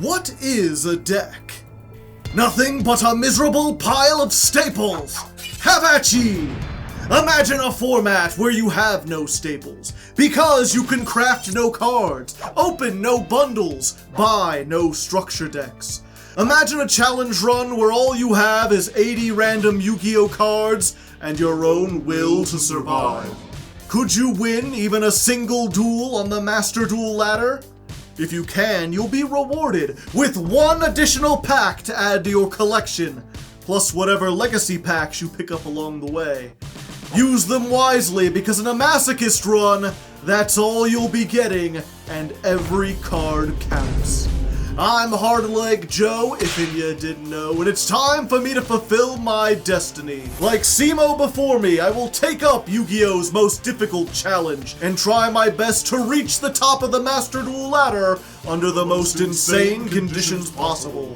What is a deck? Nothing but a miserable pile of staples! Have at ye! Imagine a format where you have no staples, because you can craft no cards, open no bundles, buy no structure decks. Imagine a challenge run where all you have is 80 random Yu-Gi-Oh cards and your own will to survive. Could you win even a single duel on the Master Duel ladder? If you can, you'll be rewarded with one additional pack to add to your collection, plus whatever legacy packs you pick up along the way. Use them wisely, because in a Masochist run, that's all you'll be getting, and every card counts. I'm Hardleg Joe, if you didn't know, and it's time for me to fulfill my destiny. Like Simo before me, I will take up Yu-Gi-Oh's most difficult challenge and try my best to reach the top of the Master Duel ladder under the most insane conditions possible.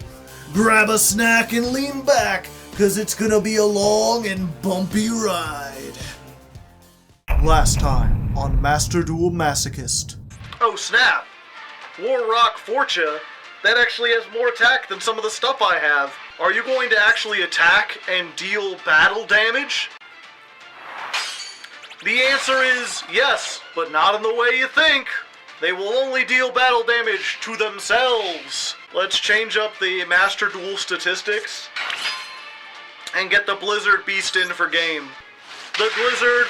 Grab a snack and lean back, cause it's gonna be a long and bumpy ride. Last time on Master Duel Masochist. Oh snap! War Rock Fortune? That actually has more attack than some of the stuff I have. Are you going to actually attack and deal battle damage? The answer is yes, but not in the way you think. They will only deal battle damage to themselves. Let's change up the Master Duel statistics and get the Blizzard Beast in for game. The Blizzard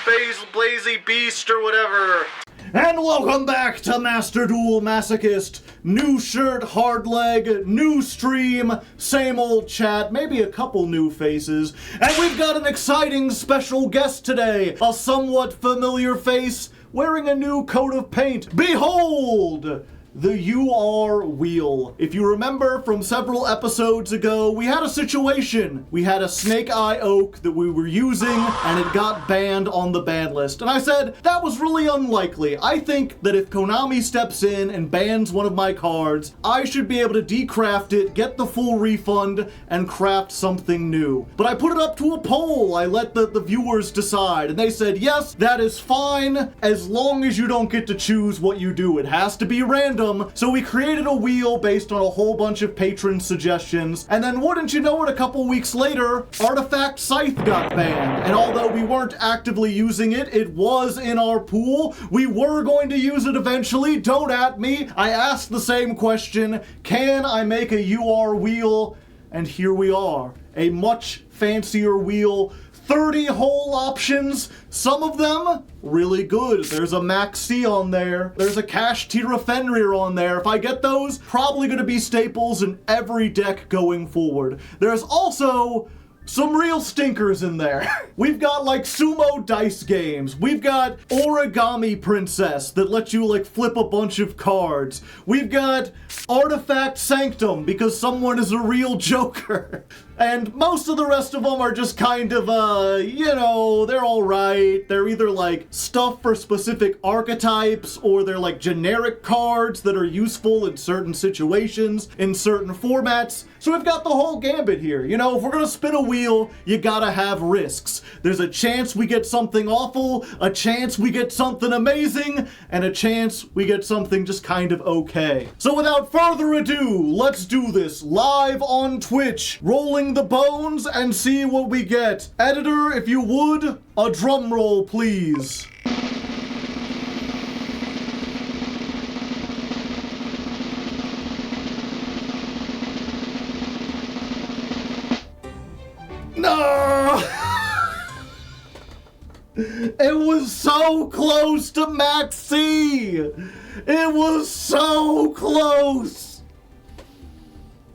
Blazy Beast or whatever. And welcome back to Master Duel Masochist. New shirt, Hardleg, new stream, same old chat, maybe a couple new faces. And we've got an exciting special guest today. A somewhat familiar face wearing a new coat of paint. Behold! The yugioh wheel. If you remember from several episodes ago, we had a situation. We had a Snake Eye Oak that we were using, and it got banned on the ban list. And I said, that was really unlikely. I think that if Konami steps in and bans one of my cards, I should be able to decraft it, get the full refund, and craft something new. But I put it up to a poll. I let the viewers decide, and they said, yes, that is fine, as long as you don't get to choose what you do. It has to be random. So we created a wheel based on a whole bunch of patron suggestions, and then wouldn't you know it, a couple weeks later, Artifact Scythe got banned. And although we weren't actively using it, it was in our pool. We were going to use it eventually. Don't at me. I asked the same question, can I make a yugioh wheel? And here we are, a much fancier wheel. 30 hole options, some of them really good. There's a Max C on there. There's a Cash Tira Fenrir on there. If I get those, probably gonna be staples in every deck going forward. There's also some real stinkers in there. We've got like sumo dice games. We've got Origami Princess that lets you like flip a bunch of cards. We've got Artifact Sanctum because someone is a real joker. And most of the rest of them are just kind of, you know, they're alright. They're either like stuff for specific archetypes, or they're like generic cards that are useful in certain situations, in certain formats. So we've got the whole gambit here. You know, if we're gonna spin a wheel, you gotta have risks. There's a chance we get something awful, a chance we get something amazing, and a chance we get something just kind of okay. So without further ado, let's do this live on Twitch, rolling the bones and see what we get. Editor, if you would, a drum roll, please. No! It was so close to Max C! It was so close!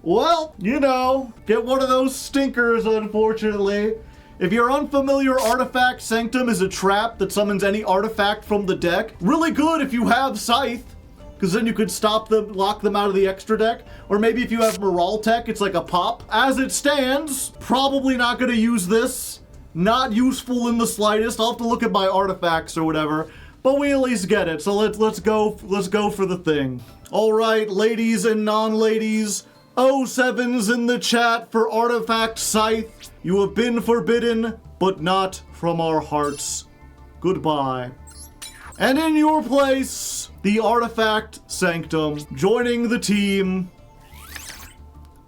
Well, you know, get one of those stinkers, unfortunately. If you're unfamiliar, Artifact Sanctum is a trap that summons any artifact from the deck. Really good if you have Scythe, because then you could stop them, lock them out of the extra deck. Or maybe if you have Moral Tech, it's like a pop. As it stands, probably not going to use this. Not useful in the slightest. I'll have to look at my artifacts or whatever. But we at least get it, so let's go for the thing. All right, ladies and non-ladies. 07s in the chat for Artifact Scythe. You have been forbidden, but not from our hearts. Goodbye. And in your place, the Artifact Sanctum, joining the team,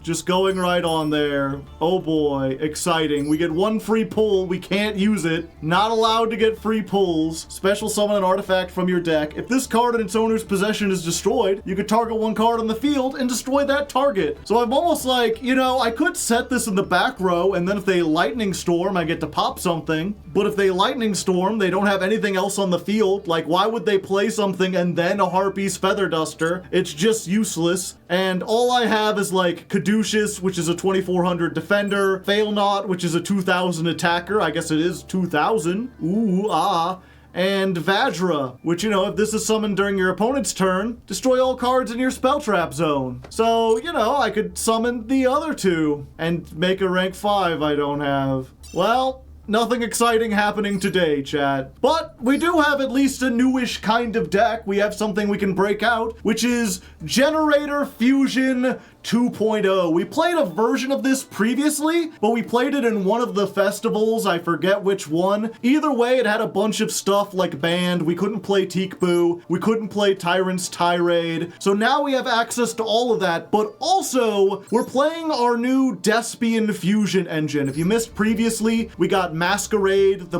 Just going right on there. Oh boy, exciting. We get one free pull. We can't use it. Not allowed to get free pulls. Special summon an artifact from your deck. If this card in its owner's possession is destroyed, you could target one card on the field and destroy that target. So I'm almost like, you know, I could set this in the back row, and then if they lightning storm, I get to pop something. But if they lightning storm, they don't have anything else on the field. Like, why would they play something and then a Harpy's Feather Duster? It's just useless. And all I have is like Caduceus, which is a 2400 defender, Fail Not, which is a 2000 attacker. I guess it is 2000. Ooh, ah. And Vajra, which, you know, if this is summoned during your opponent's turn, destroy all cards in your spell trap zone. So, you know, I could summon the other two and make a rank 5 I don't have. Well, nothing exciting happening today, chat. But we do have at least a newish kind of deck. We have something we can break out, which is Generator Fusion 2.0. We played a version of this previously, but we played it in one of the festivals. I forget which one. Either way, it had a bunch of stuff like Band. We couldn't play Teekboo. We couldn't play Tyrant's Tirade. So now we have access to all of that, but also we're playing our new Despian Fusion engine. If you missed previously, we got Masquerade, the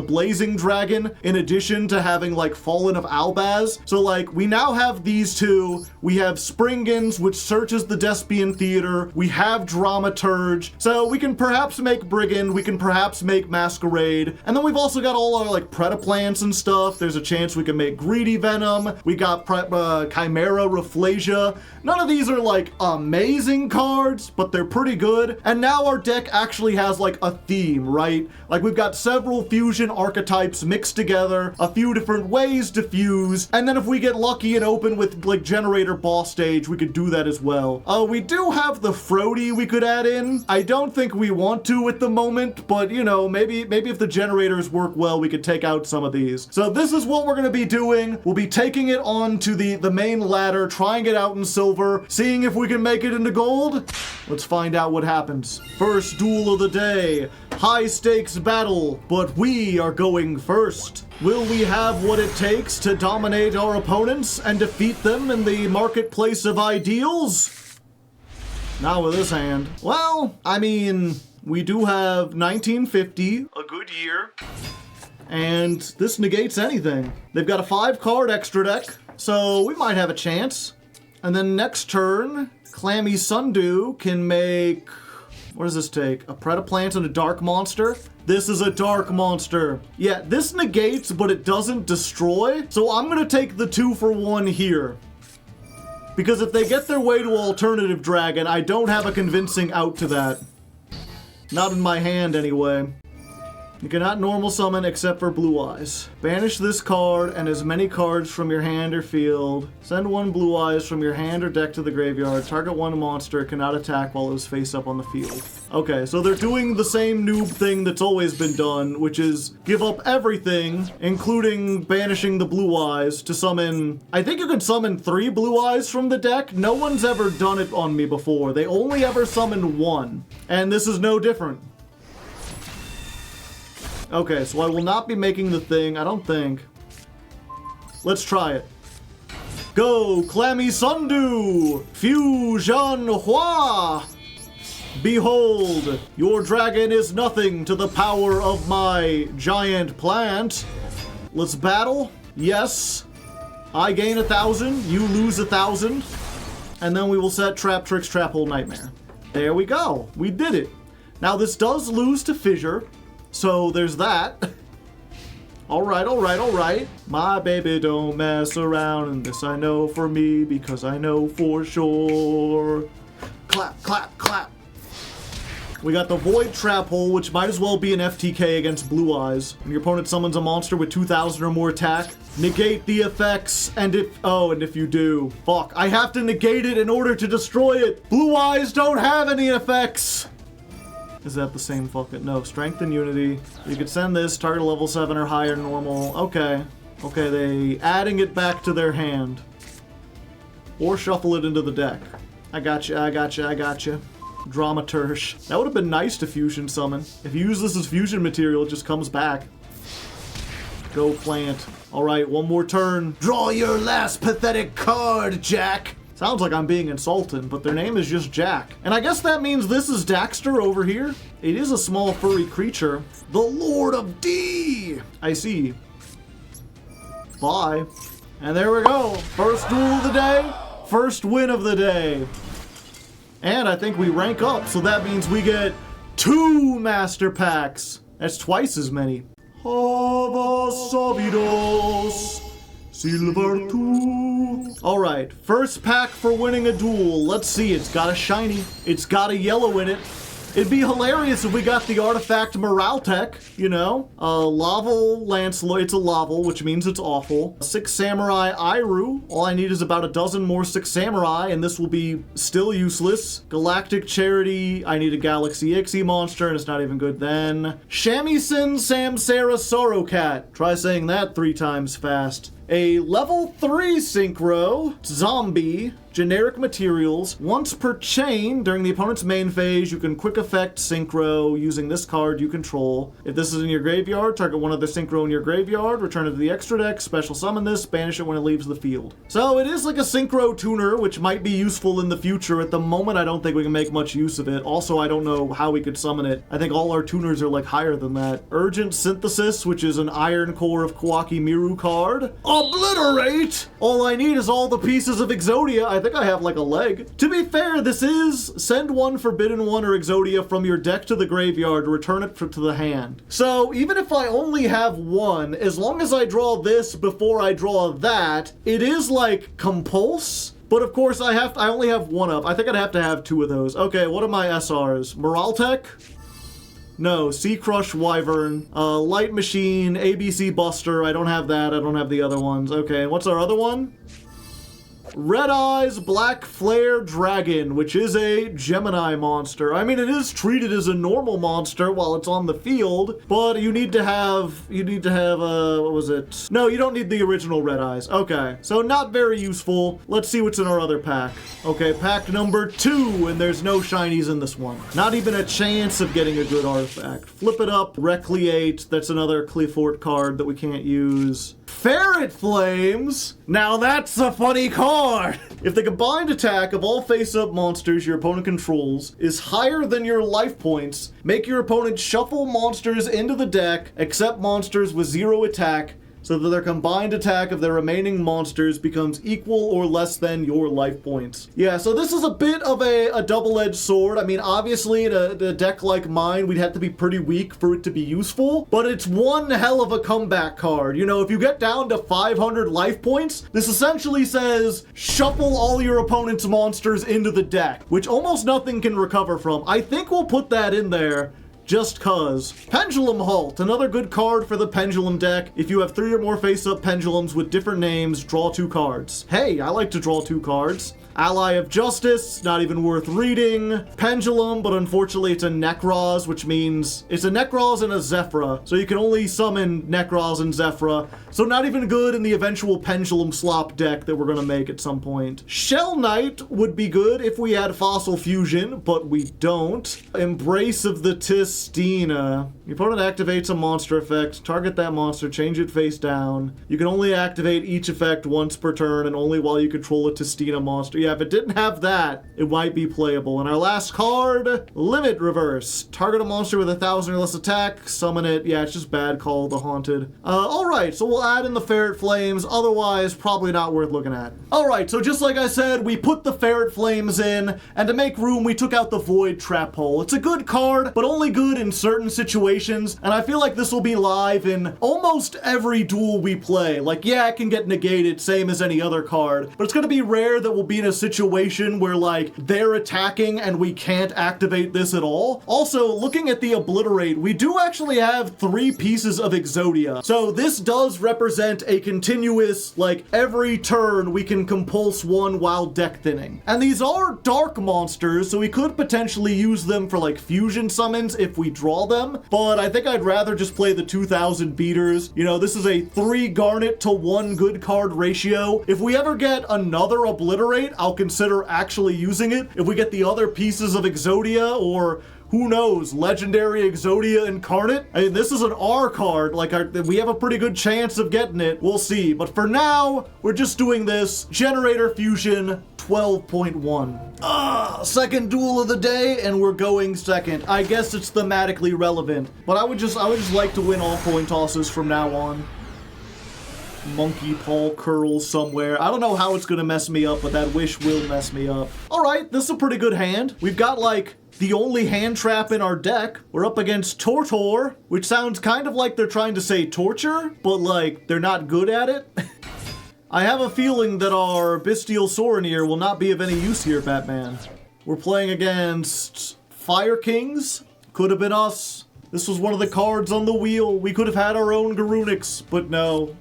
Blazing Dragon, in addition to having like Fallen of Albaz. So like we now have these two. We have Springans, which searches the Despian Theater. We have Dramaturge. So we can perhaps make Brigand. We can perhaps make Masquerade. And then we've also got all our like Predaplants and stuff. There's a chance we can make Greedy Venom. We got Chimera Rafflesia. None of these are like amazing cards, but they're pretty good. And now our deck actually has like a theme, right? Like we've got several fusion archetypes mixed together, a few different ways to fuse, and then if we get lucky and open with like Generator Boss Stage, we could do that as well. We do have the Frody we could add in. I don't think we want to at the moment, but you know, maybe if the generators work well, we could take out some of these. So this is what we're gonna be doing. We'll be taking it on to the main ladder, trying it out in silver, seeing if we can make it into gold. Let's find out what happens. First duel of the day. High stakes battle, but we are going first. Will we have what it takes to dominate our opponents and defeat them in the marketplace of ideals? Not with this hand. Well, I mean, we do have 1950, a good year, and this negates anything. They've got a 5-card extra deck, so we might have a chance. And then next turn, Clammy Sundew can make... What does this take? A Predaplant and a Dark Monster? This is a Dark Monster. Yeah, this negates, but it doesn't destroy. So I'm gonna take the 2-for-1 here. Because if they get their way to Alternative Dragon, I don't have a convincing out to that. Not in my hand, anyway. You cannot normal summon except for Blue Eyes. Banish this card and as many cards from your hand or field. Send 1 Blue Eyes from your hand or deck to the graveyard. Target 1 monster. It cannot attack while it is face up on the field. Okay, so they're doing the same noob thing that's always been done, which is give up everything, including banishing the Blue Eyes to summon... I think you can summon 3 Blue Eyes from the deck. No one's ever done it on me before. They only ever summoned 1. And this is no different. Okay, so I will not be making the thing, I don't think. Let's try it. Go, Clammy Sundew! Fusion Hua! Behold, your dragon is nothing to the power of my giant plant. Let's battle. Yes. I gain 1,000, you lose 1,000. And then we will set Trap Tricks, Trap Hole, Nightmare. There we go. We did it. Now this does lose to Fissure. So there's that. Alright, alright, alright. My baby don't mess around, and this I know for me because I know for sure. Clap, clap, clap. We got the Void Trap Hole, which might as well be an FTK against Blue Eyes. When your opponent summons a monster with 2,000 or more attack, negate the effects, and if you do, fuck, I have to negate it in order to destroy it. Blue Eyes don't have any effects. Is that the same fucking... No, Strength and Unity. You could send this, target level 7 or higher normal. Okay. Okay, they adding it back to their hand. Or shuffle it into the deck. I gotcha, I gotcha, I gotcha. Dramaturge. That would have been nice to fusion summon. If you use this as fusion material, it just comes back. Go plant. Alright, one more turn. Draw your last pathetic card, Jack! Sounds like I'm being insulted, but their name is just Jack. And I guess that means this is Daxter over here. It is a small furry creature. The Lord of D! I see. Bye. And there we go. First duel of the day. First win of the day. And I think we rank up, so that means we get 2 master packs. That's twice as many. Silver 2. Alright, first pack for winning a duel. Let's see, it's got a shiny. It's got a yellow in it. It'd be hilarious if we got the artifact Morale Tech, you know? Laval Lancelot, it's a Laval, which means it's awful. 6 Samurai Iru. All I need is about a dozen more 6 Samurai, and this will be still useless. Galactic Charity, I need a Galaxy Ixie monster, and it's not even good then. Shamisen Samsara Sorrowcat. Try saying that 3 times fast. A level 3 synchro, zombie, generic materials. Once per chain, during the opponent's main phase, you can quick effect synchro using this card you control. If this is in your graveyard, target one other synchro in your graveyard, return it to the extra deck, special summon this, banish it when it leaves the field. So it is like a synchro tuner, which might be useful in the future. At the moment, I don't think we can make much use of it. Also, I don't know how we could summon it. I think all our tuners are like higher than that. Urgent Synthesis, which is an Iron Core of Kawaki Miru card. Obliterate! All I need is all the pieces of Exodia. I think I have like a leg. To be fair, this is send 1 Forbidden 1 or Exodia from your deck to the graveyard, return it to the hand. So even if I only have 1, as long as I draw this before I draw that, it is like compulse. But of course I only have 1 up. I think I'd have to have 2 of those. Okay, what are my SRs? Morale Tech? No, Sea Crush Wyvern, Light Machine, ABC Buster. I don't have that. I don't have the other ones. Okay, and what's our other one? Red Eyes Black Flare Dragon, which is a Gemini monster. I mean, it is treated as a normal monster while it's on the field, but you need to have, what was it? No, you don't need the original Red Eyes. Okay, so not very useful. Let's see what's in our other pack. Okay, pack number 2, and there's no shinies in this one. Not even a chance of getting a good artifact. Flip it up, Recreate. That's another Clefort card that we can't use. Ferret Flames? Now that's a funny card! If the combined attack of all face-up monsters your opponent controls is higher than your life points, make your opponent shuffle monsters into the deck, except monsters with 0 attack, so that their combined attack of their remaining monsters becomes equal or less than your life points. Yeah, so this is a bit of a double-edged sword. I mean, obviously, in a deck like mine, we'd have to be pretty weak for it to be useful, but it's one hell of a comeback card. You know, if you get down to 500 life points, this essentially says, shuffle all your opponent's monsters into the deck, which almost nothing can recover from. I think we'll put that in there. Just cuz. Pendulum Halt, another good card for the Pendulum deck. If you have 3 or more face-up pendulums with different names, draw 2 cards. Hey, I like to draw 2 cards. Ally of Justice, not even worth reading. Pendulum, but unfortunately it's a Nekroz, which means it's a Nekroz and a Zephyra. So you can only summon Nekroz and Zephyra. So not even good in the eventual Pendulum slop deck that we're gonna make at some point. Shell Knight would be good if we had Fossil Fusion, but we don't. Embrace of the Tistina. Your opponent activates a monster effect, target that monster, change it face down. You can only activate each effect once per turn and only while you control a Tistina monster. Yeah, if it didn't have that, it might be playable. And our last card, Limit Reverse. Target a monster with 1,000 or less attack, summon it. Yeah, it's just bad call, the Haunted. Alright, so we'll add in the Ferret Flames, otherwise probably not worth looking at. Alright, so just like I said, we put the Ferret Flames in, and to make room, we took out the Void Trap Hole. It's a good card, but only good in certain situations, and I feel like this will be live in almost every duel we play. Like, yeah, it can get negated, same as any other card, but it's gonna be rare that we'll be in a situation where, like, they're attacking and we can't activate this at all. Also, looking at the Obliterate, we do actually have 3 pieces of Exodia. So this does represent a continuous, like, every turn we can compulse 1 while deck thinning. And these are dark monsters, so we could potentially use them for, like, fusion summons if we draw them, but I think I'd rather just play the 2,000 beaters. You know, this is a 3 Garnet to 1 good card ratio. If we ever get another Obliterate, I'll consider actually using it. If we get the other pieces of Exodia, or who knows, Legendary Exodia Incarnate? I mean, this is an R card, like we have a pretty good chance of getting it. We'll see, but for now, we're just doing this. Generator Fusion 12.1. Second duel of the day, and we're going second. I guess it's thematically relevant, but I would just like to win all coin tosses from now on. Monkey paw curls somewhere. I don't know how it's gonna mess me up, but that wish will mess me up. Alright, this is a pretty good hand. We've got, like, the only hand trap in our deck. We're up against Tortor, which sounds kind of like they're trying to say torture, but, like, they're not good at it. I have a feeling that our Bestial Soraneer will not be of any use here, Batman. We're playing against Fire Kings. Could have been us. This was one of the cards on the wheel. We could have had our own Garunix, but no.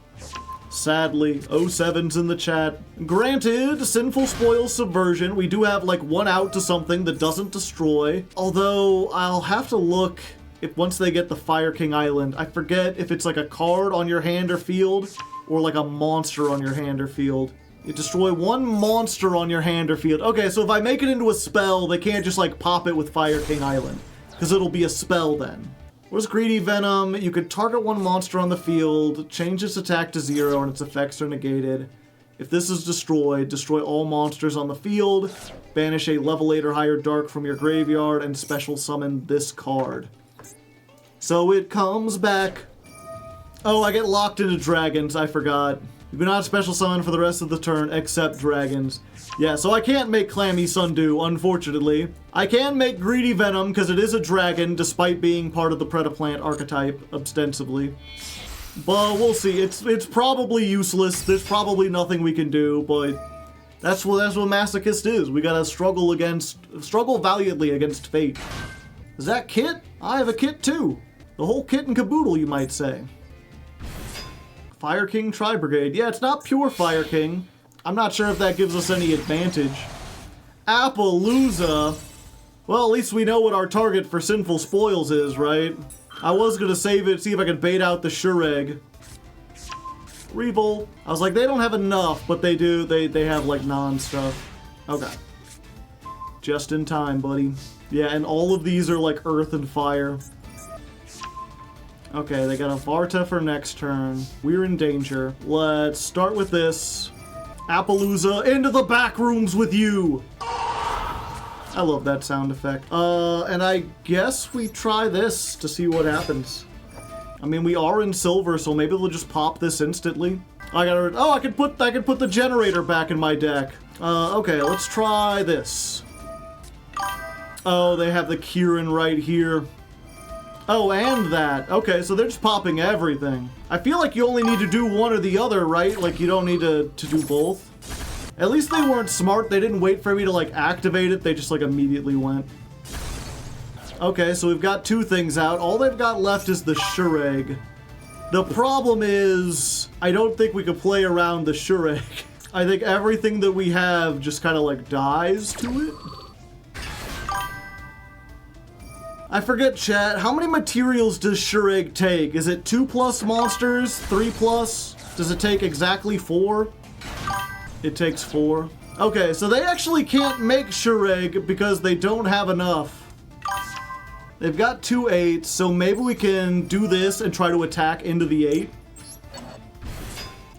Sadly, 07's in the chat. Granted, Sinful Spoil Subversion, we do have like one out to something that doesn't destroy. Although, I'll have to look if once they get the Fire King Island. I forget if it's like a card on your hand or field, or like a monster on your hand or field. You destroy one monster on your hand or field. Okay, so if I make it into a spell, they can't just like pop it with Fire King Island, because it'll be a spell then. Where's Greedy Venom? You could target one monster on the field, change its attack to 0, and its effects are negated. If this is destroyed, destroy all monsters on the field, banish a level 8 or higher dark from your graveyard, and special summon this card. So it comes back. Oh, I get locked into dragons, I forgot. You cannot special summon for the rest of the turn except dragons. Yeah, so I can't make Clammy Sundew, unfortunately. I can make Greedy Venom, because it is a dragon, despite being part of the Predaplant archetype, ostensibly. But we'll see. It's probably useless. There's probably nothing we can do, but that's what Masochist is. We gotta struggle valiantly against fate. Is that Kit? I have a Kit too. The whole kit and caboodle, you might say. Fire King Tri-Brigade. Yeah, it's not pure Fire King. I'm not sure if that gives us any advantage. Appaloosa. Well, at least we know what our target for Sinful Spoils is, right? I was gonna save it, see if I can bait out the Shureg. Revolt. I was like, they don't have enough, but they do. They have, like, non-stuff. Okay. Just in time, buddy. Yeah, and all of these are, like, earth and fire. Okay, they got a Varta for next turn. We're in danger. Let's start with this. Appaloosa, into the back rooms with you! I love that sound effect. And I guess we try this to see what happens. I mean, we are in silver, so maybe we'll just pop this instantly. I could put the generator back in my deck. Okay, let's try this. Oh, they have the Kieran right here. Oh, and that. Okay, so they're just popping everything. I feel like you only need to do one or the other, right? Like, you don't need to do both. At least they weren't smart. They didn't wait for me to, like, activate it. They just, like, immediately went. Okay, so we've got two things out. All they've got left is the Shureg. The problem is, I don't think we could play around the Shureg. I think everything that we have just kind of, like, dies to it. I forget, chat, how many materials does Shureg take? Is it 2+ monsters? 3+? Does it take exactly 4? It takes 4. Okay, so they actually can't make Shureg because they don't have enough. They've got 2 8s, so maybe we can do this and try to attack into the 8.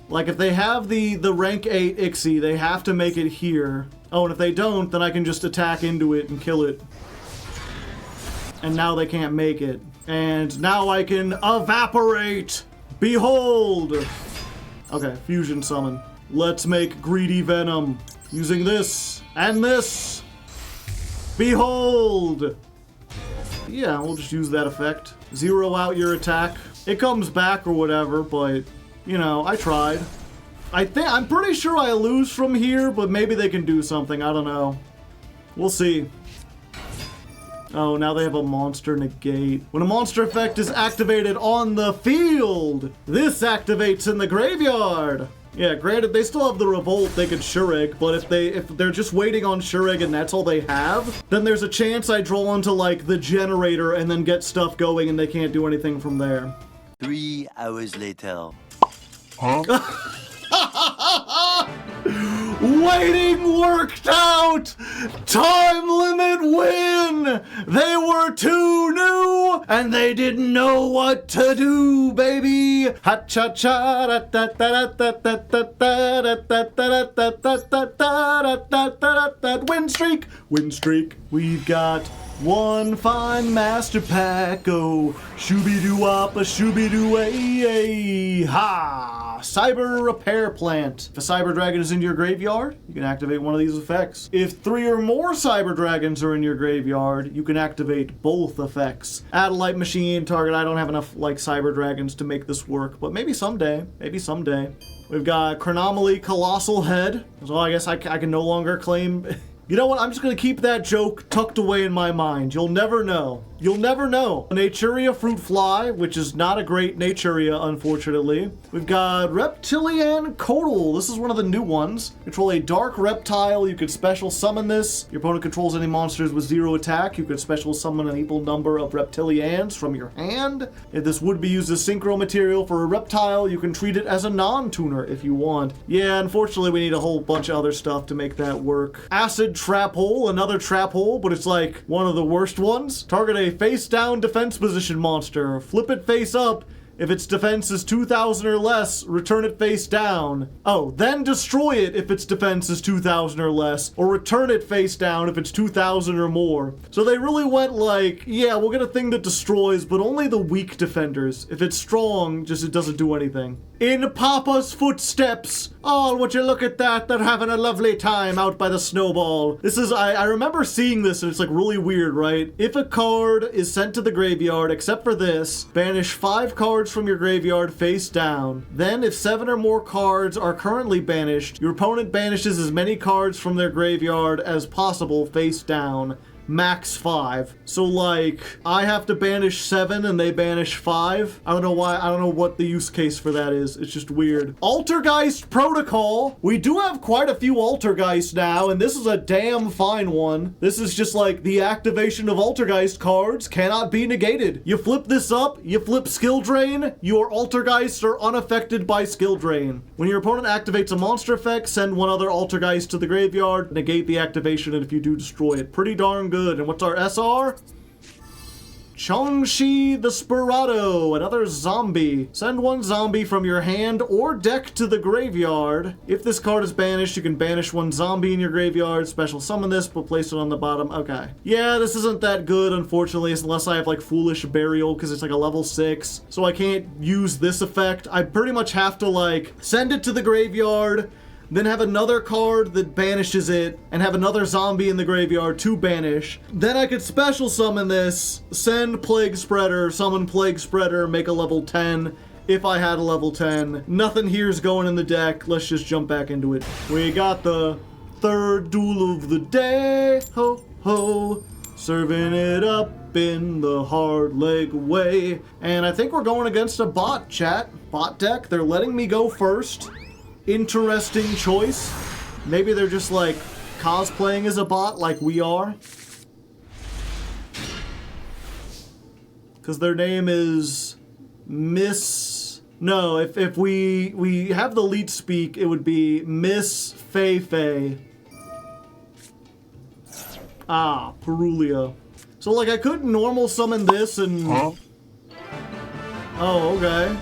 Like, if they have the rank 8 Ixie, they have to make it here. Oh, and if they don't, then I can just attack into it and kill it. And now they can't make it. And now I can evaporate! Behold! Okay, fusion summon. Let's make Greedy Venom. Using this, and this! Behold! Yeah, we'll just use that effect. 0 out your attack. It comes back or whatever, but, you know, I tried. I'm pretty sure I lose from here, but maybe they can do something, I don't know. We'll see. Oh, now they have a monster negate. When a monster effect is activated on the field, this activates in the graveyard. Yeah, granted, they still have the Revolt, they could Shureg, but if they're just waiting on Shureg and that's all they have, then there's a chance I draw onto, like, the generator and then get stuff going and they can't do anything from there. 3 hours later. Huh? Waiting worked out! Time limit win! They were too new, and they didn't know what to do, baby! Ha-cha-cha, win streak! Win streak! We've got one fine master pack, oh, shooby-doo-wop, a shooby-doo-ay, ha! Cyber Repair Plant. If a Cyber Dragon is in your graveyard, you can activate one of these effects. If 3 or more Cyber Dragons are in your graveyard, you can activate both effects. Add a light machine, target. I don't have enough, like, Cyber Dragons to make this work, but maybe someday. Maybe someday. We've got Chronomaly Colossal Head. So I guess I can no longer claim... You know what? I'm just gonna keep that joke tucked away in my mind. You'll never know. You'll never know. Naturia Fruit Fly, which is not a great Naturia, unfortunately. We've got Reptilian Codal. This is one of the new ones. Control a dark reptile. You could special summon this. Your opponent controls any monsters with 0 attack. You could special summon an equal number of Reptilians from your hand. If this would be used as synchro material for a reptile, you can treat it as a non-tuner if you want. Yeah, unfortunately, we need a whole bunch of other stuff to make that work. Acid Trap Hole, another trap hole, but it's like one of the worst ones. Target a face-down defense position monster. Flip it face up. If its defense is 2,000 or less, return it face down. Oh, then destroy it if its defense is 2,000 or less, or return it face down if it's 2,000 or more. So they really went like, yeah, we'll get a thing that destroys, but only the weak defenders. If it's strong, just it doesn't do anything. In Papa's footsteps. Oh, would you look at that? They're having a lovely time out by the snowball. This is, I remember seeing this and it's like really weird, right? If a card is sent to the graveyard, except for this, banish 5 cards from your graveyard face down. Then if 7 or more cards are currently banished, your opponent banishes as many cards from their graveyard as possible face down. Max 5. So like, I have to banish 7 and they banish 5. I don't know why, I don't know what the use case for that is. It's just weird. Altergeist Protocol. We do have quite a few Altergeist now, and this is a damn fine one. This is just like the activation of Altergeist cards cannot be negated. You flip this up, you flip Skill Drain, your Altergeists are unaffected by Skill Drain. When your opponent activates a monster effect, send one other Altergeist to the graveyard, negate the activation, and if you do, destroy it. Pretty darn good. And what's our SR? Chongshi the Spirado, another zombie. Send one zombie from your hand or deck to the graveyard. If this card is banished, you can banish one zombie in your graveyard, special summon this, but place it on the bottom. Okay. Yeah, this isn't that good, unfortunately, unless I have like Foolish Burial, because it's like a level 6. So I can't use this effect. I pretty much have to like send it to the graveyard, then have another card that banishes it, and have another zombie in the graveyard to banish. Then I could special summon this, send Plague Spreader, summon Plague Spreader, make a level 10, if I had a level 10. Nothing here's going in the deck, let's just jump back into it. We got the third duel of the day, ho ho, serving it up in the Hardleg way. And I think we're going against a bot, chat. Bot deck, they're letting me go first. Interesting choice. Maybe they're just like cosplaying as a bot like we are. Because their name is Miss... No, if we have the lead speak, it would be Miss Fei Fei. Ah, Perulia. So like I could normal summon this and... Huh? Oh, okay.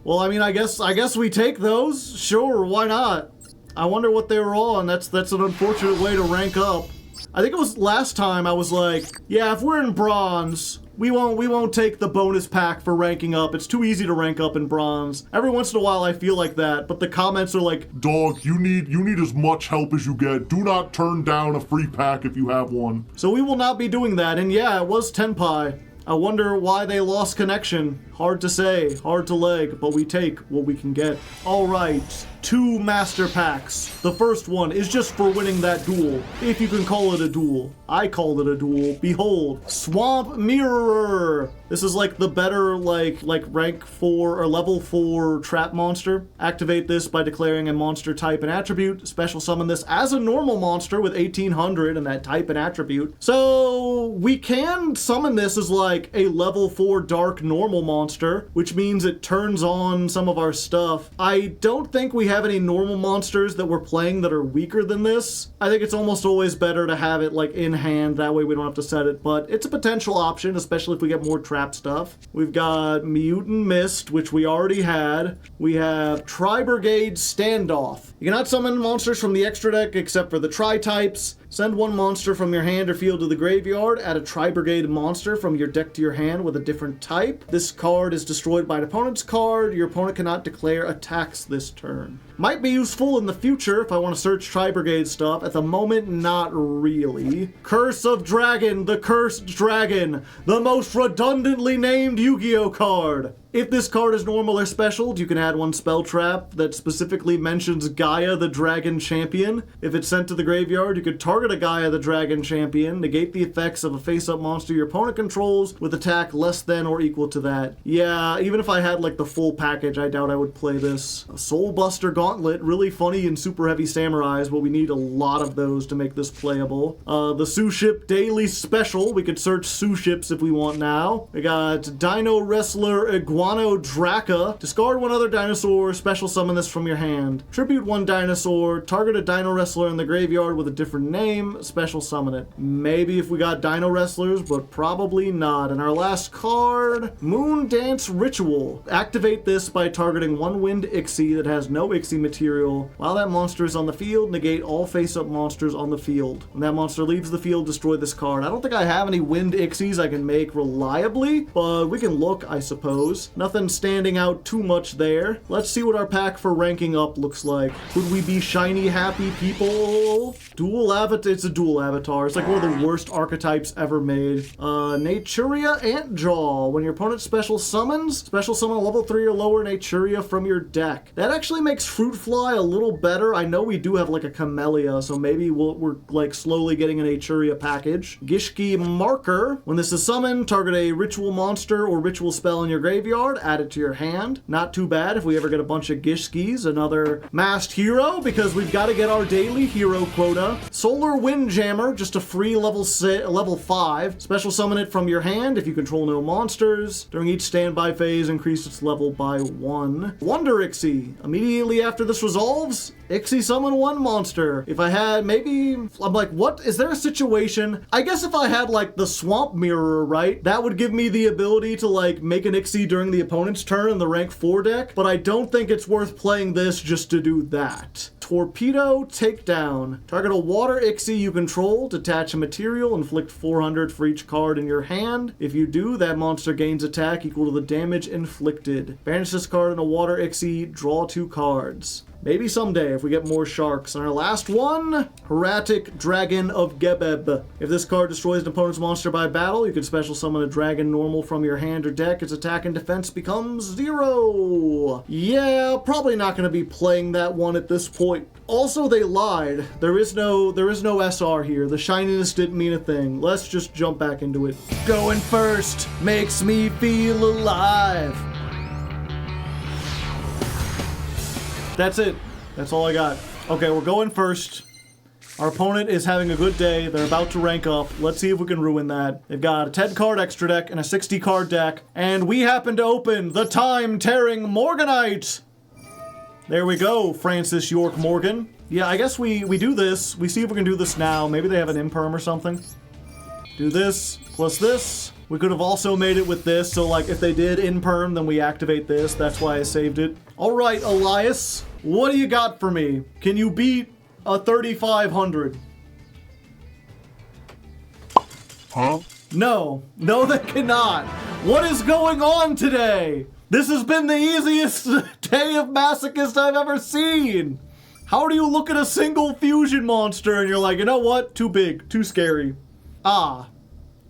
Well, I mean, I guess we take those. Sure, why not? I wonder what they were on. That's an unfortunate way to rank up. I think it was last time I was like, yeah, if we're in bronze, we won't take the bonus pack for ranking up. It's too easy to rank up in bronze. Every once in a while I feel like that, but the comments are like, dog, you need as much help as you get. Do not turn down a free pack if you have one. So we will not be doing that. And yeah, it was Tenpai. I wonder why they lost connection. Hard to say, hard to leg, but we take what we can get. All right, 2 master packs. The first one is just for winning that duel, if you can call it a duel. I called it a duel. Behold, Swamp Mirror. This is like the better like rank 4 or level 4 trap monster. Activate this by declaring a monster type and attribute. Special summon this as a normal monster with 1800 and that type and attribute. So we can summon this as like a level 4 dark normal monster monster, which means it turns on some of our stuff. I don't think we have any normal monsters that we're playing that are weaker than this. I think it's almost always better to have it like in hand, that way we don't have to set it, but it's a potential option, especially if we get more trap stuff. We've got Mutant Mist, which we already had. We have Tri-Brigade Standoff. You cannot summon monsters from the extra deck except for the Tri-types. Send one monster from your hand or field to the graveyard. Add a Tri-Brigade monster from your deck to your hand with a different type. This card is destroyed by an opponent's card. Your opponent cannot declare attacks this turn. Might be useful in the future if I want to search Tri-Brigade stuff. At the moment, not really. Curse of Dragon, the Cursed Dragon, the most redundantly named Yu-Gi-Oh card. If this card is normal or special, you can add one spell trap that specifically mentions Gaia the Dragon Champion. If it's sent to the graveyard, you could target a Gaia the Dragon Champion, negate the effects of a face-up monster your opponent controls with attack less than or equal to that. Yeah, even if I had like the full package, I doubt I would play this. A Soulbuster Gauntlet, really funny in Super Heavy Samurais, but we need a lot of those to make this playable. The Sue Ship Daily Special, we could search Sue Ships if we want now. We got Dino Wrestler Iguana Draca. Discard one other dinosaur, special summon this from your hand. Tribute one dinosaur, target a Dino Wrestler in the graveyard with a different name, special summon it. Maybe if we got Dino Wrestlers, but probably not. And our last card, Moon Dance Ritual. Activate this by targeting one Wind Ixie that has no Ixie material. While that monster is on the field, negate all face-up monsters on the field. When that monster leaves the field, destroy this card. I don't think I have any Wind Ixies I can make reliably, but we can look, I suppose. Nothing standing out too much there. Let's see what our pack for ranking up looks like. Could we be shiny happy people? Dual avatar. It's a dual avatar. It's like one of the worst archetypes ever made. Naturia Antjaw. When your opponent special summon a level 3 or lower Naturia from your deck. That actually makes Fruit Fly a little better. I know we do have like a Camellia, so maybe we're like slowly getting an Naturia package. Gishki Marker. When this is summoned, target a ritual monster or ritual spell in your graveyard. Add it to your hand. Not too bad if we ever get a bunch of Gishkis. Another masked hero, because we've got to get our daily hero quota. Solar Windjammer, just a free level 5. Special summon it from your hand if you control no monsters. During each standby phase, increase its level by 1. Wonder Ixie. Immediately after this resolves, Ixie summon one monster. If I had maybe, I'm like, what? Is there a situation? I guess if I had like the Swamp Mirror, right? That would give me the ability to like make an Ixie during the opponent's turn in the rank 4 deck, but I don't think it's worth playing this just to do that. Torpedo Takedown. Target a water Ixie you control, detach a material, inflict 400 for each card in your hand. If you do, that monster gains attack equal to the damage inflicted. Banish this card in a water Ixie, draw 2 cards. Maybe someday if we get more sharks. And our last one, Hieratic Dragon of Gebeb. If this card destroys an opponent's monster by battle, you can special summon a dragon normal from your hand or deck. Its attack and defense becomes 0. Yeah, probably not going to be playing that one at this point. Also, they lied. There is no SR here. The shininess didn't mean a thing. Let's just jump back into it. Going first makes me feel alive. That's it. That's all I got. Okay, we're going first. Our opponent is having a good day. They're about to rank up. Let's see if we can ruin that. They've got a 10-card extra deck and a 60-card deck. And we happen to open the Time-Tearing Morganite. There we go, Francis York Morgan. Yeah, I guess we do this. We see if we can do this now. Maybe they have an imperm or something. Do this, plus this. We could have also made it with this, so like if they did imperm, then we activate this. That's why I saved it. All right, Elias, what do you got for me? Can you beat a 3,500? Huh? No, they cannot. What is going on today? This has been the easiest day of Masochist I've ever seen. How do you look at a single fusion monster and you're like, you know what? Too big, too scary.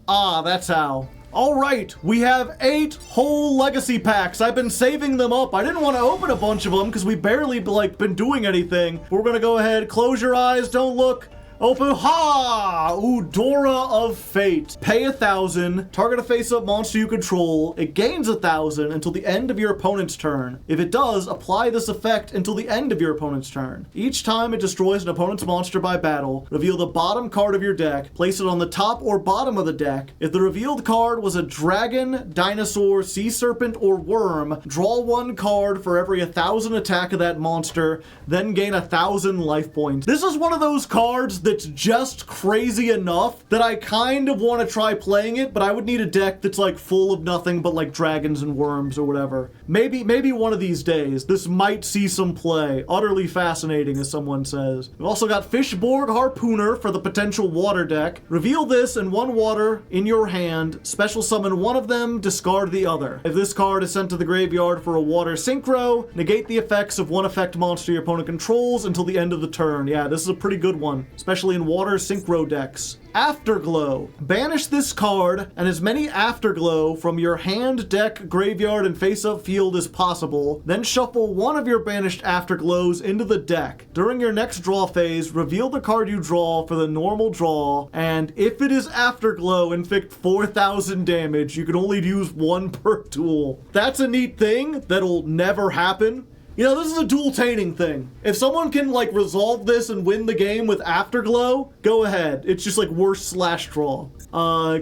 That's how. All right, we have 8 whole legacy packs. I've been saving them up. I didn't want to open a bunch of them because we barely been doing anything. We're gonna go ahead, close your eyes, don't look. Open ha! Udora of Fate. Pay 1,000. Target a face-up monster you control. It gains 1,000 until the end of your opponent's turn. If it does, apply this effect until the end of your opponent's turn. Each time it destroys an opponent's monster by battle, reveal the bottom card of your deck. Place it on the top or bottom of the deck. If the revealed card was a dragon, dinosaur, sea serpent, or worm, draw 1 card for every 1,000 attack of that monster, then gain 1,000 life points. This is one of those cards that's just crazy enough that I kind of want to try playing it, but I would need a deck that's like full of nothing but like dragons and worms or whatever. Maybe one of these days this might see some play. Utterly fascinating, as someone says. We've also got Fishborg Harpooner for the potential water deck. Reveal this and 1 water in your hand. Special summon one of them, discard the other. If this card is sent to the graveyard for a water synchro, negate the effects of one effect monster your opponent controls until the end of the turn. Yeah, this is a pretty good one, especially in water synchro decks. Afterglow. Banish this card and as many Afterglow from your hand, deck, graveyard, and face-up field as possible. Then shuffle one of your banished Afterglows into the deck. During your next draw phase, reveal the card you draw for the normal draw, and if it is Afterglow, inflict 4,000 damage. You can only use 1 per duel. That's a neat thing that'll never happen. You know, this is a dual-tainting thing. If someone can, like, resolve this and win the game with Afterglow, go ahead. It's just, like, worse slash draw.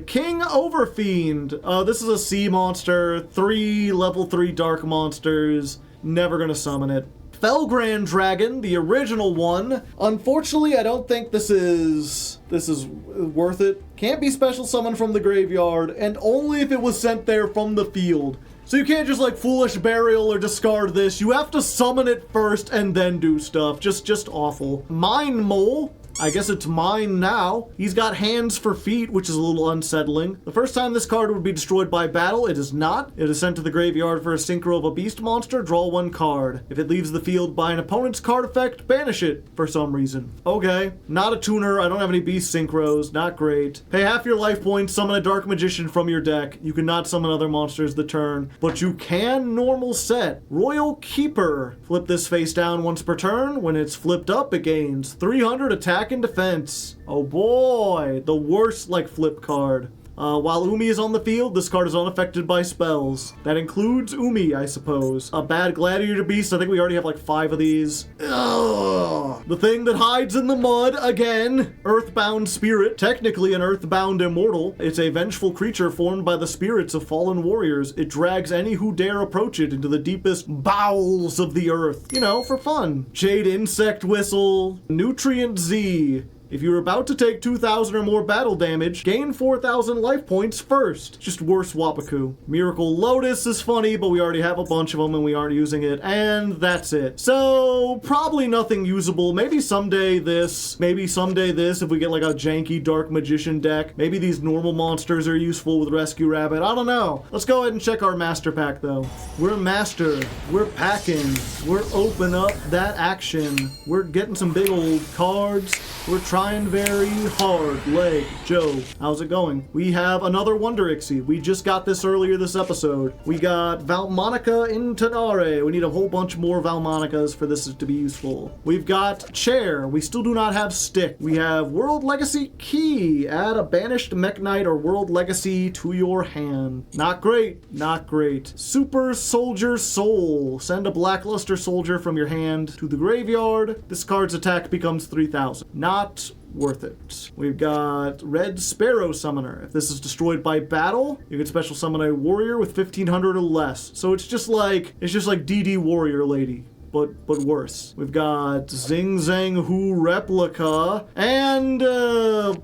King Overfiend. This is a sea monster. 3 level 3 dark monsters. Never gonna summon it. Felgrand Dragon, the original one. Unfortunately, I don't think this is worth it. Can't be special summoned from the graveyard, and only if it was sent there from the field. So you can't just like Foolish Burial or discard this. You have to summon it first and then do stuff. Just awful. Mine Mole. I guess it's mine now. He's got hands for feet, which is a little unsettling. The first time this card would be destroyed by battle, it is not. It is sent to the graveyard for a synchro of a beast monster, draw 1 card. If it leaves the field by an opponent's card effect, banish it for some reason. Okay, not a tuner, I don't have any beast synchros, not great. Pay half your life points, summon a Dark Magician from your deck. You cannot summon other monsters the turn, but you can normal set. Royal Keeper. Flip this face down once per turn. When it's flipped up, it gains 300 attack and defense. Oh boy, the worst like flip card. While Umi is on the field, this card is unaffected by spells. That includes Umi, I suppose. A bad Gladiator Beast, I think we already have like 5 of these. Ugh. The thing that hides in the mud, again. Earthbound Spirit, technically an earthbound immortal. It's a vengeful creature formed by the spirits of fallen warriors. It drags any who dare approach it into the deepest bowels of the earth. You know, for fun. Jade Insect Whistle, Nutrient Z. If you're about to take 2,000 or more battle damage, gain 4,000 life points first. Just worse Wapaku. Miracle Lotus is funny, but we already have a bunch of them and we aren't using it, and that's it. So, probably nothing usable. Maybe someday this if we get like a janky Dark Magician deck. Maybe these normal monsters are useful with Rescue Rabbit. I don't know. Let's go ahead and check our master pack though. We're master. We're packing. We're open up that action. We're getting some big old cards. We're trying very hard. Leg, Joe, how's it going? We have another Wonder Ixie. We just got this earlier this episode. We got Valmonica Intonare. We need a whole bunch more Valmonicas for this to be useful. We've got Chair. We still do not have Stick. We have World Legacy Key. Add a banished Mech Knight or World Legacy to your hand. Not great. Not great. Super Soldier Soul. Send a Blackluster Soldier from your hand to the graveyard. This card's attack becomes 3,000. Not worth it. We've got Red Sparrow Summoner. If this is destroyed by battle, you can special summon a warrior with 1,500 or less. So it's just like DD Warrior Lady. But worse. We've got Zing Zang Hu Replica and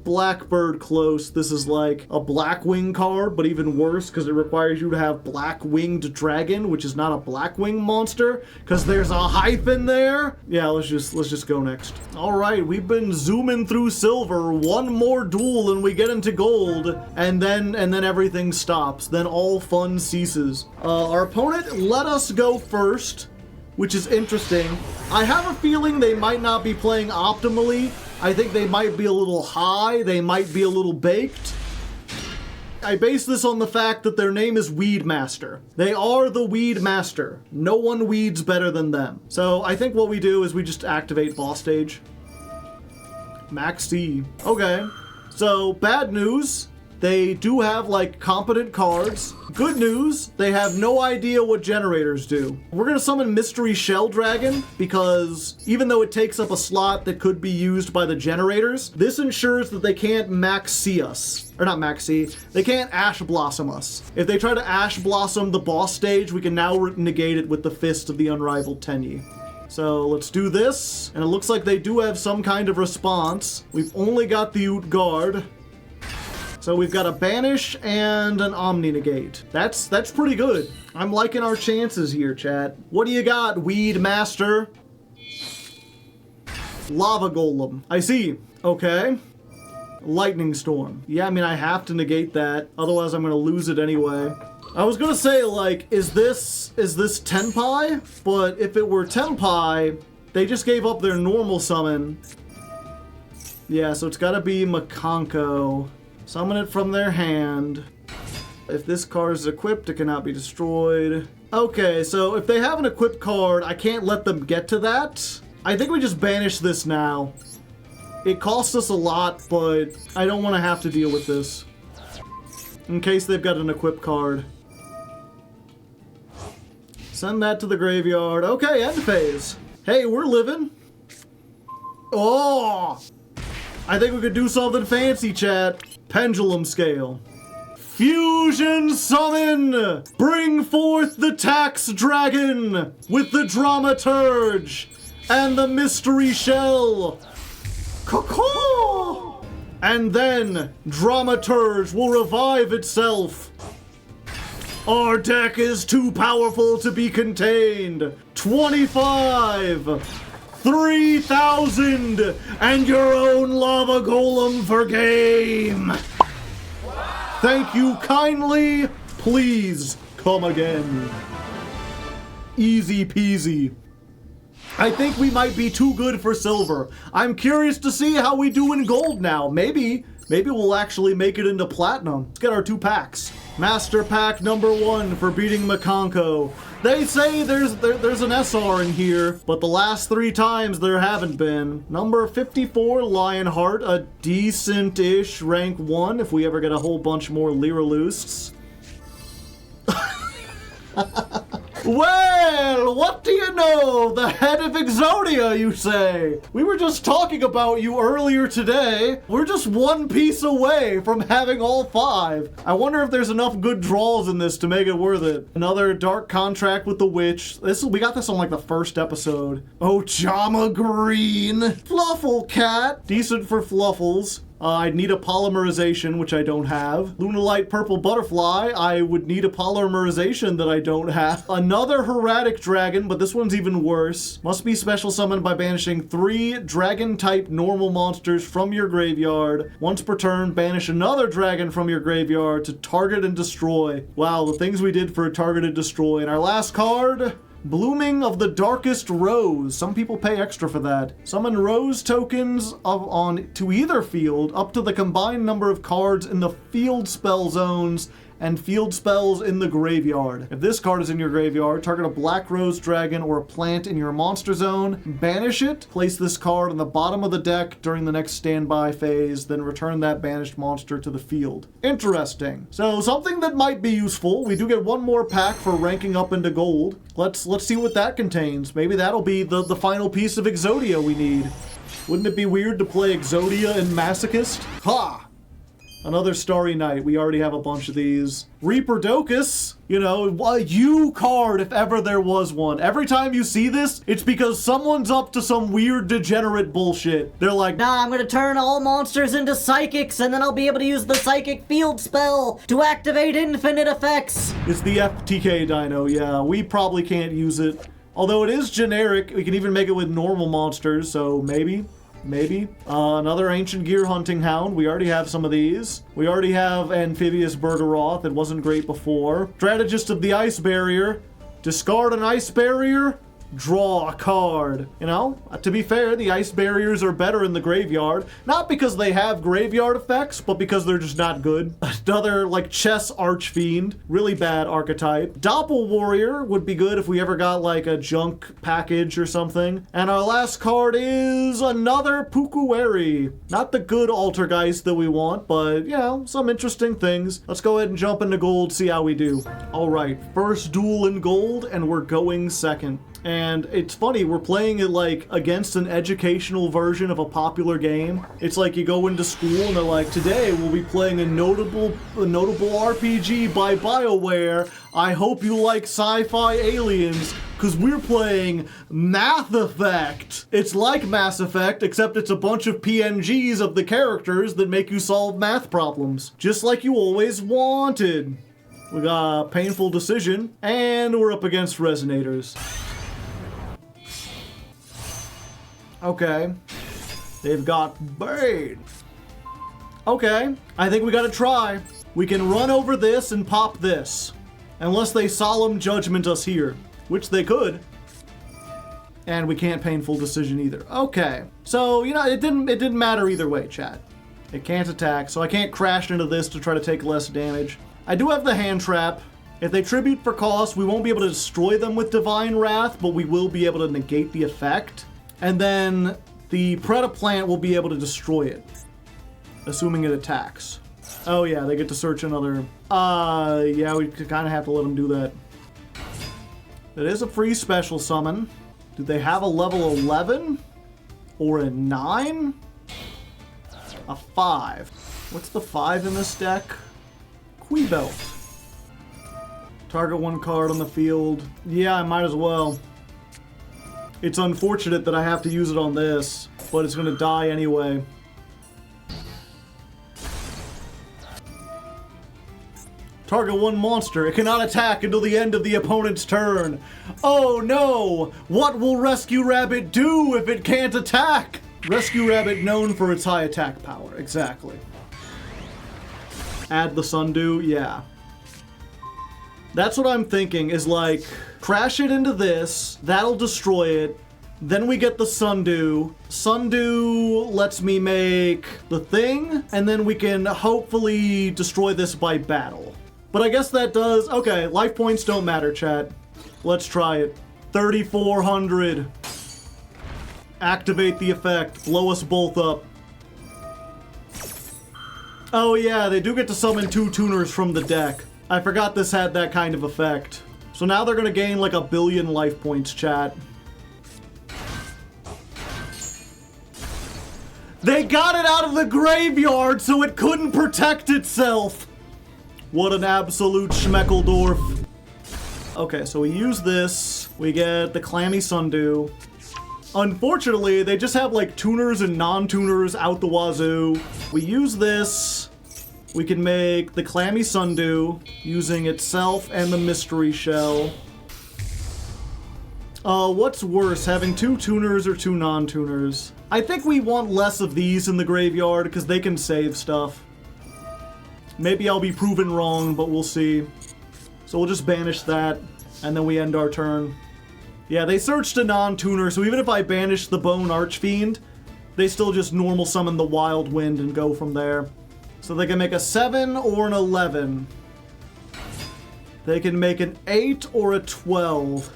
Blackbird Close. This is like a Blackwing card, but even worse because it requires you to have Black Winged Dragon, which is not a Blackwing monster because there's a hyphen there. Yeah, let's just go next. All right, we've been zooming through silver. One more duel and we get into gold, and then everything stops. Then all fun ceases. Our opponent let us go first, which is interesting. I have a feeling they might not be playing optimally. I think they might be a little high. They might be a little baked. I base this on the fact that their name is Weed Master. They are the Weed Master. No one weeds better than them. So I think what we do is we just activate boss stage. Max C. Okay. So, bad news. They do have, like, competent cards. Good news, they have no idea what generators do. We're gonna summon Mystery Shell Dragon, because even though it takes up a slot that could be used by the generators, this ensures that they can't Max C us. Or not Max C, they can't Ash Blossom us. If they try to Ash Blossom the boss stage, we can now negate it with the Fist of the Unrivaled Tenyi. So let's do this, and it looks like they do have some kind of response. We've only got the Utgard. So we've got a Banish and an Omni Negate. That's pretty good. I'm liking our chances here, chat. What do you got, Weed Master? Lava Golem. I see. Okay. Lightning Storm. Yeah, I mean, I have to negate that. Otherwise, I'm gonna lose it anyway. I was gonna say, like, is this Tenpai? But if it were Tenpai, they just gave up their normal summon. Yeah, so it's gotta be Makanko. Summon it from their hand. If this card is equipped, it cannot be destroyed. Okay, so if they have an equipped card, I can't let them get to that. I think we just banish this now. It costs us a lot, but I don't want to have to deal with this. In case they've got an equipped card. Send that to the graveyard. Okay, end phase. Hey, we're living. Oh! I think we could do something fancy, chat. Pendulum Scale. Fusion Summon! Bring forth the Tax Dragon with the Dramaturge and the Mystery Shell. Caw-caw! And then Dramaturge will revive itself. Our deck is too powerful to be contained. 25! 3,000 and your own Lava Golem for game. Thank you kindly. Please come again. Easy peasy. I think we might be too good for silver. I'm curious to see how we do in gold now. Maybe we'll actually make it into platinum. Let's get our 2 packs. Master pack number 1 for beating Makanko. They say there's an SR in here, but the last 3 times there haven't been. Number 54, Lionheart, a decent-ish rank 1 if we ever get a whole bunch more Lyralusts. Well, what do you know? The head of Exodia, you say? We were just talking about you earlier today. We're just 1 piece away from having all 5. I wonder if there's enough good draws in this to make it worth it. Another Dark Contract with the Witch. We got this on like the first episode. Oh, Jama Green. Fluffle Cat. Decent for Fluffles. I'd need a polymerization, which I don't have. Lunalite Purple Butterfly, I would need a polymerization that I don't have. Another Heradic Dragon, but this one's even worse. Must be special summoned by banishing 3 Dragon-type normal monsters from your graveyard. Once per turn, banish another dragon from your graveyard to target and destroy. Wow, the things we did for a targeted destroy. And our last card... Blooming of the Darkest Rose. Some people pay extra for that. Summon rose tokens to either field up to the combined number of cards in the field spell zones and field spells in the graveyard. If this card is in your graveyard, target a black rose dragon or a plant in your monster zone, banish it, place this card on the bottom of the deck during the next standby phase, then return that banished monster to the field. Interesting. So something that might be useful. We do get 1 more pack for ranking up into gold. Let's see what that contains. Maybe that'll be the final piece of Exodia we need. Wouldn't it be weird to play Exodia in Masochist? Ha! Another Starry Night. We already have a bunch of these. Reaper Docus. You know, a U card if ever there was one. Every time you see this, it's because someone's up to some weird degenerate bullshit. They're like, nah, I'm gonna turn all monsters into psychics and then I'll be able to use the psychic field spell to activate infinite effects. It's the FTK Dino, yeah. We probably can't use it. Although it is generic, we can even make it with normal monsters, so maybe. Another Ancient Gear Hunting Hound. We already have some of these. We already have Amphibious Bergeroth. It wasn't great before. Strategist of the Ice Barrier. Discard an Ice Barrier. draw a card. You know, to be fair, the ice barriers are better in the graveyard. Not because they have graveyard effects, but because they're just not good. Another, like, chess archfiend. Really bad archetype. Doppel warrior would be good if we ever got, like, a junk package or something. And our last card is another Pukueri. Not the good Altergeist that we want, but, you know, some interesting things. Let's go ahead and jump into gold, see how we do. Alright, first duel in gold, and we're going second. And it's funny, we're playing it like against an educational version of a popular game. It's like you go into school and they're like, today we'll be playing a notable RPG by BioWare. I hope you like sci-fi aliens, because we're playing Mass Effect. It's like Mass Effect, except it's a bunch of PNGs of the characters that make you solve math problems. Just like you always wanted. We got a painful decision, and we're up against Resonators. Okay. They've got Bane. Okay. I think we gotta try. We can run over this and pop this. Unless they solemn judgment us here. Which they could. And we can't painful decision either. Okay. So, you know, it didn't matter either way, chat. It can't attack, so I can't crash into this to try to take less damage. I do have the hand trap. If they tribute for cost, we won't be able to destroy them with Divine Wrath, but we will be able to negate the effect. And then the Predaplant will be able to destroy it, assuming it attacks. Oh yeah, they get to search another. Yeah, we kind of have to let them do that. It is a free special summon. Do they have a level 11? Or a 9? A 5. What's the 5 in this deck? Quibelt. Target one card on the field. Yeah, I might as well. It's unfortunate that I have to use it on this, but it's gonna die anyway. Target one monster. It cannot attack until the end of the opponent's turn. Oh no! What will Rescue Rabbit do if it can't attack? Rescue Rabbit known for its high attack power. Exactly. Add the Sundew? Yeah. That's what I'm thinking, is like, crash it into this, that'll destroy it, then we get the Sundew. Sundew lets me make the thing, and then we can hopefully destroy this by battle. But I guess that does, okay, life points don't matter, chat. Let's try it. 3,400. Activate the effect, blow us both up. Oh yeah, they do get to summon 2 tuners from the deck. I forgot this had that kind of effect. So now they're gonna gain like 1 billion life points, chat. They got it out of the graveyard so it couldn't protect itself! What an absolute schmeckledorf. Okay, so we use this. We get the Clammy Sundew. Unfortunately, they just have like tuners and non-tuners out the wazoo. We use this. We can make the Clammy Sundew using itself and the Mystery Shell. What's worse, having 2 tuners or 2 non-tuners? I think we want less of these in the graveyard because they can save stuff. Maybe I'll be proven wrong, but we'll see. So we'll just banish that, and then we end our turn. Yeah, they searched a non-tuner, so even if I banish the Bone Archfiend, they still just normal summon the Wild Wind and go from there. So they can make a 7 or an 11. They can make an 8 or a 12.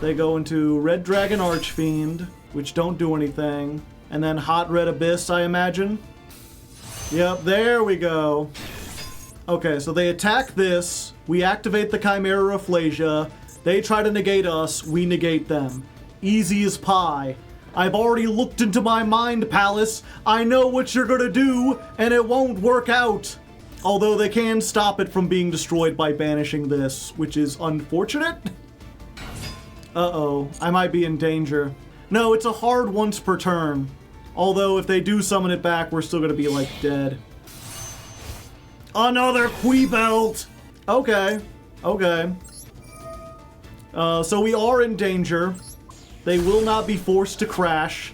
They go into Red Dragon Archfiend, which don't do anything. And then Hot Red Abyss, I imagine. Yep, there we go. Okay, so they attack this. We activate the Chimera Rafflesia. They try to negate us. We negate them. Easy as pie. I've already looked into my mind palace. I know what you're gonna do, and it won't work out. Although they can stop it from being destroyed by banishing this, which is unfortunate. Uh-oh, I might be in danger. No, it's a hard once per turn. Although if they do summon it back, we're still gonna be, like, dead. Another Quibelt! Okay, okay. So we are in danger. They will not be forced to crash.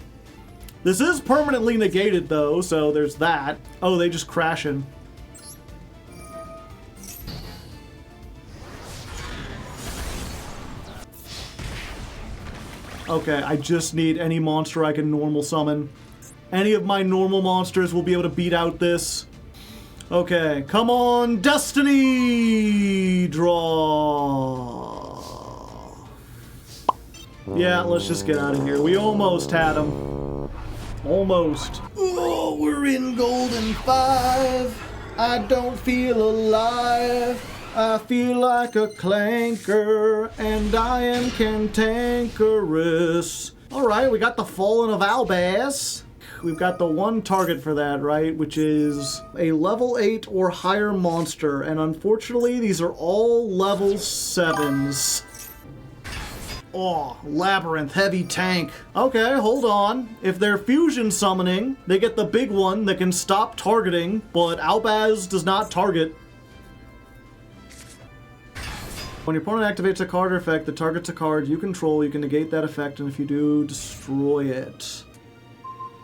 This is permanently negated, though, so there's that. Oh, they just crashing. Okay, I just need any monster I can normal summon. Any of my normal monsters will be able to beat out this. Okay, come on, Destiny! Draw. Yeah, let's just get out of here. We almost had him. Almost. Oh, we're in Golden 5. I don't feel alive. I feel like a clanker, and I am cantankerous. Alright, we got the Fallen of Albaz. We've got the one target for that, right? Which is a level 8 or higher monster. And unfortunately, these are all level 7s. Oh, Labyrinth, heavy tank. Okay, hold on. If they're fusion summoning, they get the big one that can stop targeting, but Albaz does not target. When your opponent activates a card or effect that targets a card you control, you can negate that effect, and if you do, destroy it.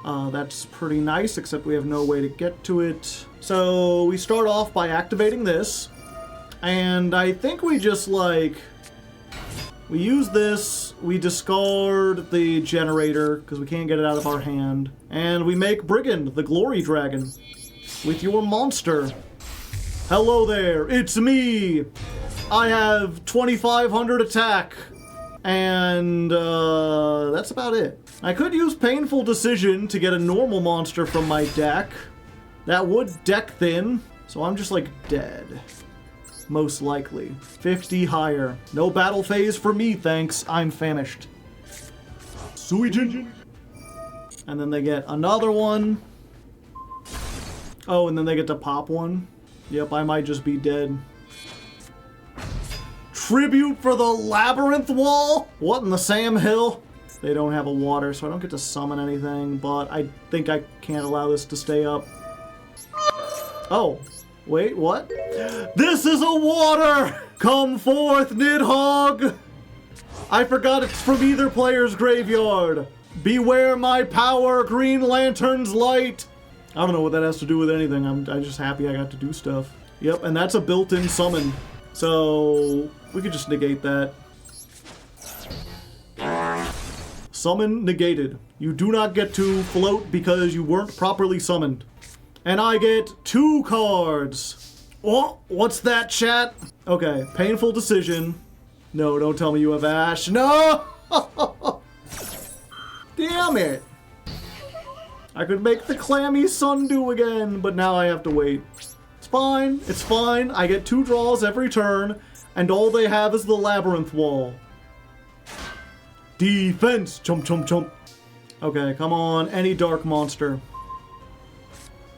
That's pretty nice, except we have no way to get to it. So we start off by activating this, and I think we just we use this, we discard the generator, because we can't get it out of our hand, and we make Brigand, the Glory Dragon, with your monster. Hello there, it's me! I have 2,500 attack, and that's about it. I could use Painful Decision to get a normal monster from my deck. That would deck thin, so I'm just dead. Most likely. 50 higher. No battle phase for me, thanks. I'm famished. Suijin. And then they get another one. Oh, and then they get to pop one. Yep, I might just be dead. Tribute for the Labyrinth Wall? What in the Sam Hill? They don't have a water, so I don't get to summon anything, but I think I can't allow this to stay up. Oh, wait, what? This is a water! Come forth, Nidhogg! I forgot it's from either player's graveyard. Beware my power, Green Lantern's light! I don't know what that has to do with anything. I'm just happy I got to do stuff. Yep, and that's a built-in summon. So we could just negate that. Summon negated. You do not get to float because you weren't properly summoned. And I get 2 cards. Oh, what's that, chat? Okay, Painful Decision. No, don't tell me you have Ash. No! Damn it! I could make the Clammy Sundew again, but now I have to wait. It's fine, it's fine. I get 2 draws every turn, and all they have is the Labyrinth Wall. Defense! Chump, chump, chump. Okay, come on, any dark monster.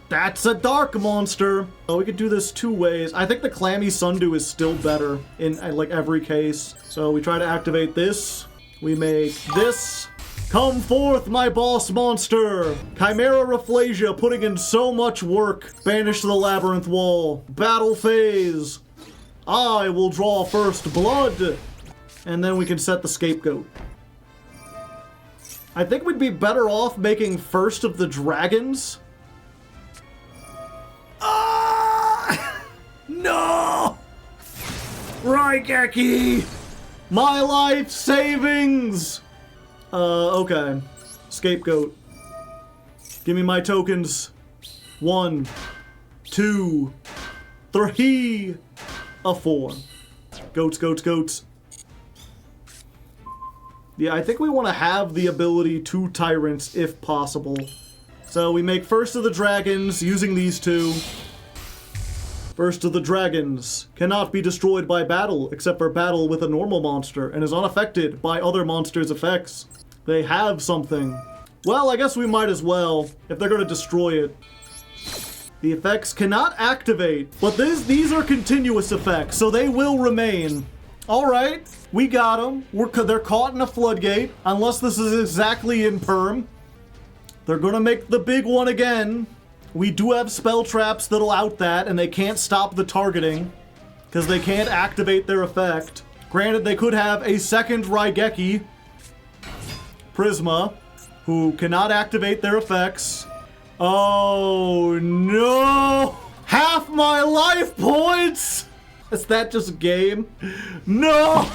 That's a dark monster! Oh, we could do this 2 ways. I think the Clammy Sundew is still better in every case. So we try to activate this. We make this. Come forth, my boss monster! Chimera Rafflesia putting in so much work. Banish the Labyrinth Wall. Battle phase. I will draw first blood. And then we can set the Scapegoat. I think we'd be better off making First of the Dragons. Ah! No! Raigeki! My life savings! Okay. Scapegoat. Give me my tokens. 1, 2, 3, a 4. Goats, goats, goats. Yeah, I think we want to have the ability to Tyrants if possible. So we make First of the Dragons using these 2. First of the Dragons cannot be destroyed by battle except for battle with a normal monster and is unaffected by other monsters' effects. They have something. Well, I guess we might as well if they're going to destroy it. The effects cannot activate, but these are continuous effects, so they will remain. Alright, we got them. They're caught in a floodgate, unless this is exactly in perm. They're gonna make the big one again. We do have spell traps that'll out that, and they can't stop the targeting, because they can't activate their effect. Granted, they could have a second Raigeki, Prisma, who cannot activate their effects. Oh no! Half my life points! Is that just game? No!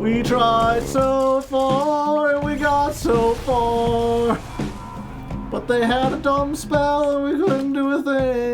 We tried so far and we got so far. But they had a dumb spell and we couldn't do a thing.